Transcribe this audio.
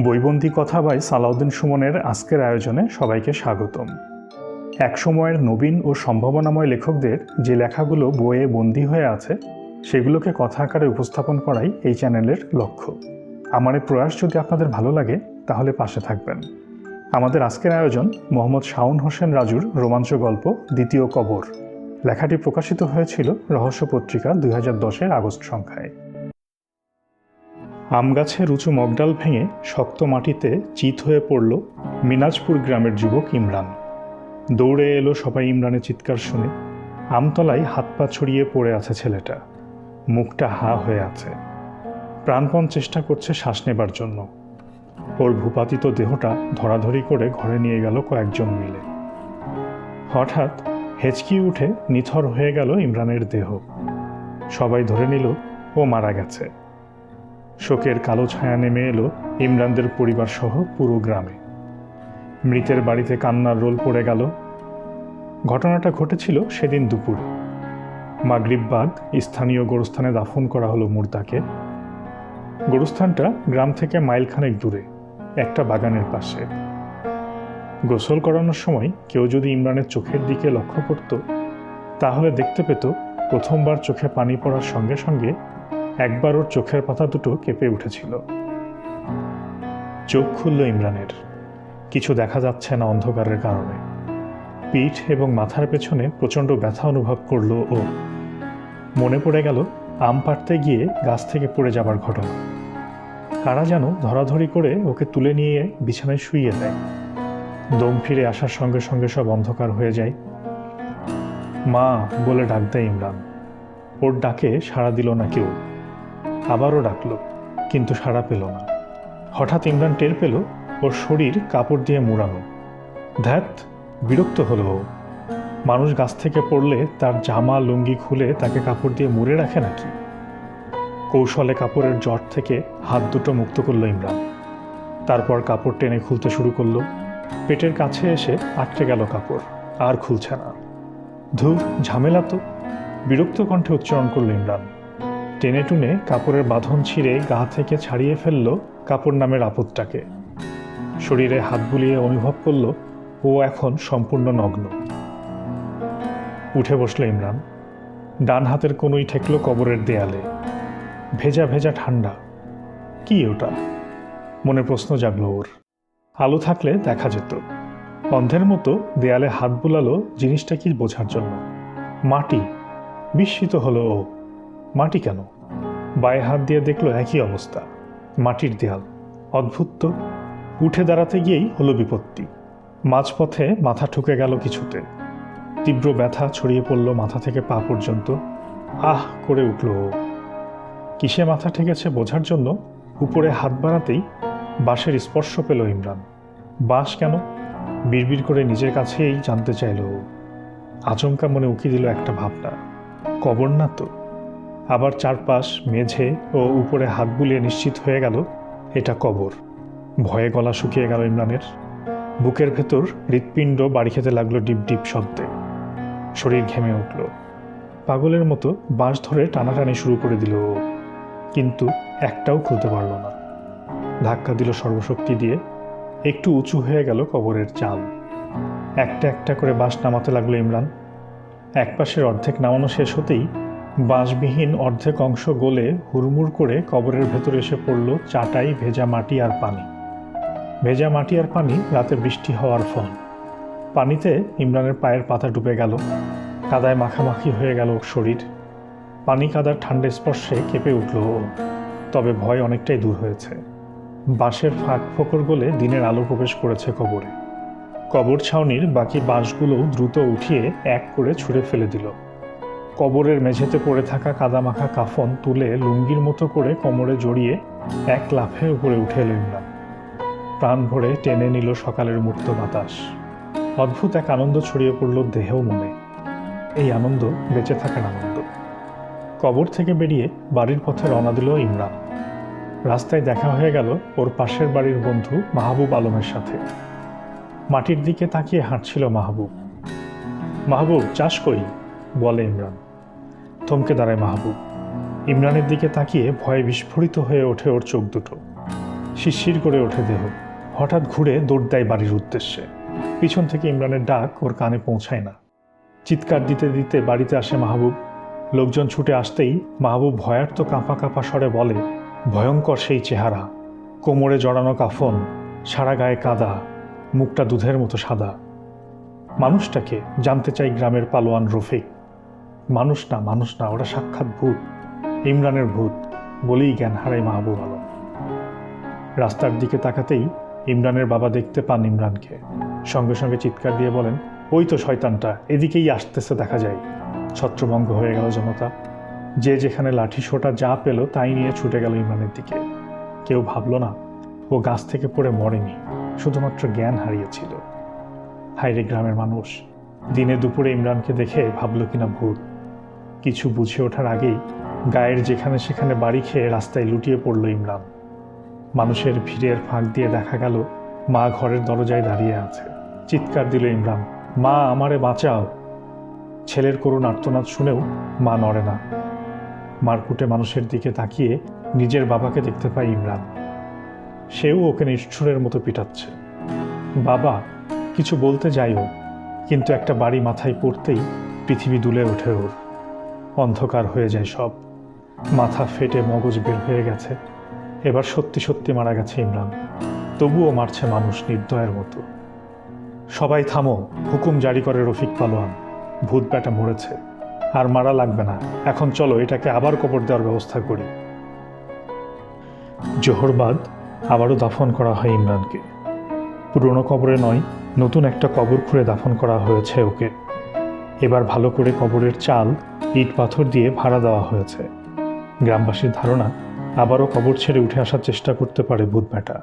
বইবন্দি কথা বাই সালাউদ্দিন সুমনের আজকের আয়োজনে সবাইকে স্বাগতম। এক সময়ের নবীন ও সম্ভাবনাময় লেখকদের যে লেখাগুলো বইয়ে বন্দী হয়ে আছে সেগুলোকে কথা আকারে উপস্থাপন করাই এই চ্যানেলের লক্ষ্য। আমার এই প্রয়াস যদি আপনাদের ভালো লাগে তাহলে পাশে থাকবেন। আমাদের আজকের আয়োজন মোহাম্মদ শাওন হোসেন রাজুর রোমাঞ্চ গল্প দ্বিতীয় কবর। লেখাটি প্রকাশিত হয়েছিল রহস্য পত্রিকা 2010-এর আগস্ট সংখ্যায়। আমগাছের উঁচু মগডাল ভেঙে শক্ত মাটিতে চিত হয়ে পড়ল মিনাজপুর গ্রামের যুবক ইমরান। দৌড়ে এলো সবাই ইমরানের চিৎকার শুনে। আমতলায় হাত পা ছড়িয়ে পড়ে আছে ছেলেটা, মুখটা হা হয়ে আছে, প্রাণপণ চেষ্টা করছে শ্বাস নেবার জন্য। ওর ভূপাতিত দেহটা ধরাধরি করে ঘরে নিয়ে গেল কয়েকজন মিলে। হঠাৎ হেঁচকি উঠে নিথর হয়ে গেল ইমরানের দেহ। সবাই ধরে নিল ও মারা গেছে। শোকের কালো ছায়া নেমে এলো ইমরানদের পরিবার সহ পুরো গ্রামে। মৃতের বাড়িতে কান্নার রোল পড়ে গেল। ঘটনাটা ঘটেছিল সেদিন দুপুরে। মাগরিব বাদ স্থানীয় গোরস্থানে দাফন করা হলো মুর্দাকে। গোরস্থানটা গ্রাম থেকে মাইলখানেক দূরে, একটা বাগানের পাশে। গোসল করানোর সময় কেউ যদি ইমরানের চোখের দিকে লক্ষ্য করত তাহলে দেখতে পেত প্রথমবার চোখে পানি পড়ার সঙ্গে সঙ্গে একবার ওর চোখের পাতা দুটো কেঁপে উঠেছিল। চোখ খুলল ইমরানের। কিছু দেখা যাচ্ছে না অন্ধকারের কারণে। পিঠ এবং মাথার পেছনে প্রচণ্ড ব্যথা অনুভব করল ও। মনে পড়ে গেল আম পাড়তে গিয়ে গাছ থেকে পড়ে যাবার ঘটনা। কারা যেন ধরাধরি করে ওকে তুলে নিয়ে বিছানায় শুইয়ে দেয়। দম ফিরে আসার সঙ্গে সঙ্গে সব অন্ধকার হয়ে যায়। মা বলে ডাক দেয় ইমরান। ওর ডাকে সাড়া দিল না কেউ। আবারও ডাকল, কিন্তু সাড়া পেল না। হঠাৎ ইমরান টের পেল ওর শরীর কাপড় দিয়ে মোড়ানো। ধ্যাত, বিরক্ত হলো ও। মানুষ গাছ থেকে পড়লে তার জামা লুঙ্গি খুলে তাকে কাপড় দিয়ে মুড়ে রাখে নাকি? কৌশলে কাপড়ের জট থেকে হাত দুটো মুক্ত করল ইমরান। তারপর কাপড় টেনে খুলতে শুরু করলো। পেটের কাছে এসে আটকে গেল কাপড়, আর খুলছে না। ধুর, ঝামেলা তো! বিরক্ত কণ্ঠে উচ্চারণ করল ইমরান। টেনে টুনে কাপড়ের বাঁধন ছিঁড়ে গা থেকে ছাড়িয়ে ফেলল কাপড় নামের আপদটাকে। শরীরে হাত বুলিয়ে অনুভব করল ও এখন সম্পূর্ণ নগ্ন। উঠে বসল ইমরান। ডান হাতের কোনোই ঠেকল কবরের দেয়ালে। ভেজা ভেজা ঠান্ডা। কি ওটা? মনে প্রশ্ন জাগল ওর। আলো থাকলে দেখা যেত। অন্ধের মতো দেয়ালে হাত বুলালো জিনিসটা কি বোঝার জন্য। মাটি। বিস্মিত হলো ও। মাটি কেন? বায়ে হাত দিয়ে দেখলো একই অবস্থা, মাটির দেয়াল। অদ্ভুত তো! উঠে দাঁড়াতে গিয়েই হলো বিপত্তি। মাঝপথে মাথা ঠুকে গেল কিছুতে। তীব্র ব্যথা ছড়িয়ে পড়ল মাথা থেকে পা পর্যন্ত। আহ করে উঠল ও। কিসে মাথা ঠেকেছে বোঝার জন্য উপরে হাত বাড়াতেই বাঁশের স্পর্শ পেল ইমরান। বাঁশ কেন? বিড়বিড় করে নিজের কাছেই জানতে চাইল ও। আচমকা মনে উকি দিল একটা ভাবনা। কবর না তো। আবার চারপাশ মেঝে ও উপরে হাত বুলিয়ে নিশ্চিত হয়ে গেল এটা কবর। ভয়ে গলা শুকিয়ে গেল ইমরানের। বুকের ভেতর হৃৎপিণ্ড বাড়ি খেতে লাগলো ডিপ ডিপ শব্দে। শরীর ঘেমে উঠল। পাগলের মতো বাঁশ ধরে টানাটানি শুরু করে দিল ও, কিন্তু একটাও খুলতে পারল না। ধাক্কা দিল সর্বশক্তি দিয়ে। একটু উঁচু হয়ে গেল কবরের চাল। একটা একটা করে বাঁশ নামাতে লাগলো ইমরান। এক পাশের অর্ধেক নামানো শেষ হতেই বাঁশবিহীন অর্ধেক অংশ গলে হুড়মুড় করে কবরের ভেতরে এসে পড়ল চাটাই, ভেজা মাটি আর পানি। ভেজা মাটি আর পানি রাতে বৃষ্টি হওয়ার ফল। পানিতে ইমরানের পায়ের পাতা ডুবে গেল। কাদায় মাখামাখি হয়ে গেল শরীর। পানি কাদার ঠান্ডা স্পর্শে কেঁপে উঠল ও। তবে ভয় অনেকটাই দূর হয়েছে। বাঁশের ফাঁক ফোকর গলে দিনের আলো প্রবেশ করেছে কবরে। কবর ছাউনির বাকি বাঁশগুলোও দ্রুত উঠিয়ে এক করে ছুঁড়ে ফেলে দিল। কবরের মেঝেতে পড়ে থাকা কাদামাখা কাফন তুলে লুঙ্গির মতো করে কোমরে জড়িয়ে এক লাফে উপরে উঠে এল ইমরান। প্রাণ ভরে টেনে নিল সকালের মুক্ত বাতাস। অদ্ভুত এক আনন্দ ছড়িয়ে পড়ল দেহ মনে। এই আনন্দ বেঁচে থাকার আনন্দ। কবর থেকে বেরিয়ে বাড়ির পথে রওনা দিল ইমরান। রাস্তায় দেখা হয়ে গেল ওর পাশের বাড়ির বন্ধু মাহবুব আলমের সাথে। মাটির দিকে তাকিয়ে হাঁটছিল মাহবুব। মাহবুব, চাষ করি, বলে ইমরান। থমকে দাঁড়ায় মাহবুব। ইমরানের দিকে তাকিয়ে ভয়ে বিস্ফোরিত হয়ে ওঠে ওর চোখ দুটো। শিরশির করে ওঠে দেহ। হঠাৎ ঘুরে দৌড় দেয় বাড়ির উদ্দেশ্যে। পিছন থেকে ইমরানের ডাক ওর কানে পৌঁছায় না। চিৎকার দিতে দিতে বাড়িতে আসে মাহবুব। লোকজন ছুটে আসতেই মাহবুব ভয়ার্ত কাঁপা কাঁপা স্বরে বলে, ভয়ঙ্কর সেই চেহারা, কোমরে জড়ানো কাফন, সারা গায়ে কাদা, মুখটা দুধের মতো সাদা। মানুষটাকে জানতে চাই গ্রামের পালোয়ান রফিক। মানুষ না, ওরা সাক্ষাৎ ভূত, ইমরানের ভূত বলেই জ্ঞান হারায় মাহবুব আলম। রাস্তার দিকে তাকাতেই ইমরানের বাবা দেখতে পান ইমরানকে। সঙ্গে সঙ্গে চিৎকার দিয়ে বলেন, ওই তো শয়তানটা, এদিকেই আসতেছে দেখা যায়। ছত্রভঙ্গ হয়ে গেল জনতা। যে যেখানে লাঠি সোটা যা পেল তাই নিয়ে ছুটে গেল ইমরানের দিকে। কেউ ভাবল না ও গাছ থেকে পড়ে মরেনি, শুধুমাত্র জ্ঞান হারিয়েছিল। হায়রে গ্রামের মানুষ, দিনে দুপুরে ইমরানকে দেখে ভাবল কিনা ভূত। কিছু বুঝে ওঠার আগেই গায়ের যেখানে সেখানে বাড়ি খেয়ে রাস্তায় লুটিয়ে পড়ল ইমরান। মানুষের ভিড়ের ফাঁক দিয়ে দেখা গেল মা ঘরের দরজায় দাঁড়িয়ে আছে। চিৎকার দিল ইমরান, মা আমারে বাঁচাও। ছেলের করুণ আর্তনাদ শুনেও মা নড়ে না। মারকুটে মানুষের দিকে তাকিয়ে নিজের বাবাকে দেখতে পায় ইমরান। সেও ওকে নিষ্ঠুরের মতো পিটাচ্ছে। বাবা কিছু বলতে যাইও, কিন্তু একটা বাড়ি মাথায় পড়তেই পৃথিবী দুলে ওঠে ওর। অন্ধকার হয়ে যায় সব। মাথা ফেটে মগজ বের হয়ে গেছে। এবার সত্যি সত্যি মারা গেছে ইমরান। তবুও মারছে মানুষ নির্দয়ের মতো। সবাই থামো, হুকুম জারি করে রফিক পালোয়ান। ভূত ব্যাটা মরেছে, আর মারা লাগবে না। এখন চলো এটাকে আবার কবর দেওয়ার ব্যবস্থা করি। জোহর বাদ আবারও দাফন করা হয় ইমরানকে। পুরনো কবরে নয়, নতুন একটা কবর খুঁড়ে দাফন করা হয়েছে ওকে। এবার ভালো করে কবরের চাল ইট পাথর দিয়ে ভাড়া দেওয়া হয়েছে। গ্রামবাসীর ধারণা আবারও কবর ছেড়ে উঠে আসার চেষ্টা করতে পারে ভূত ব্যাটা।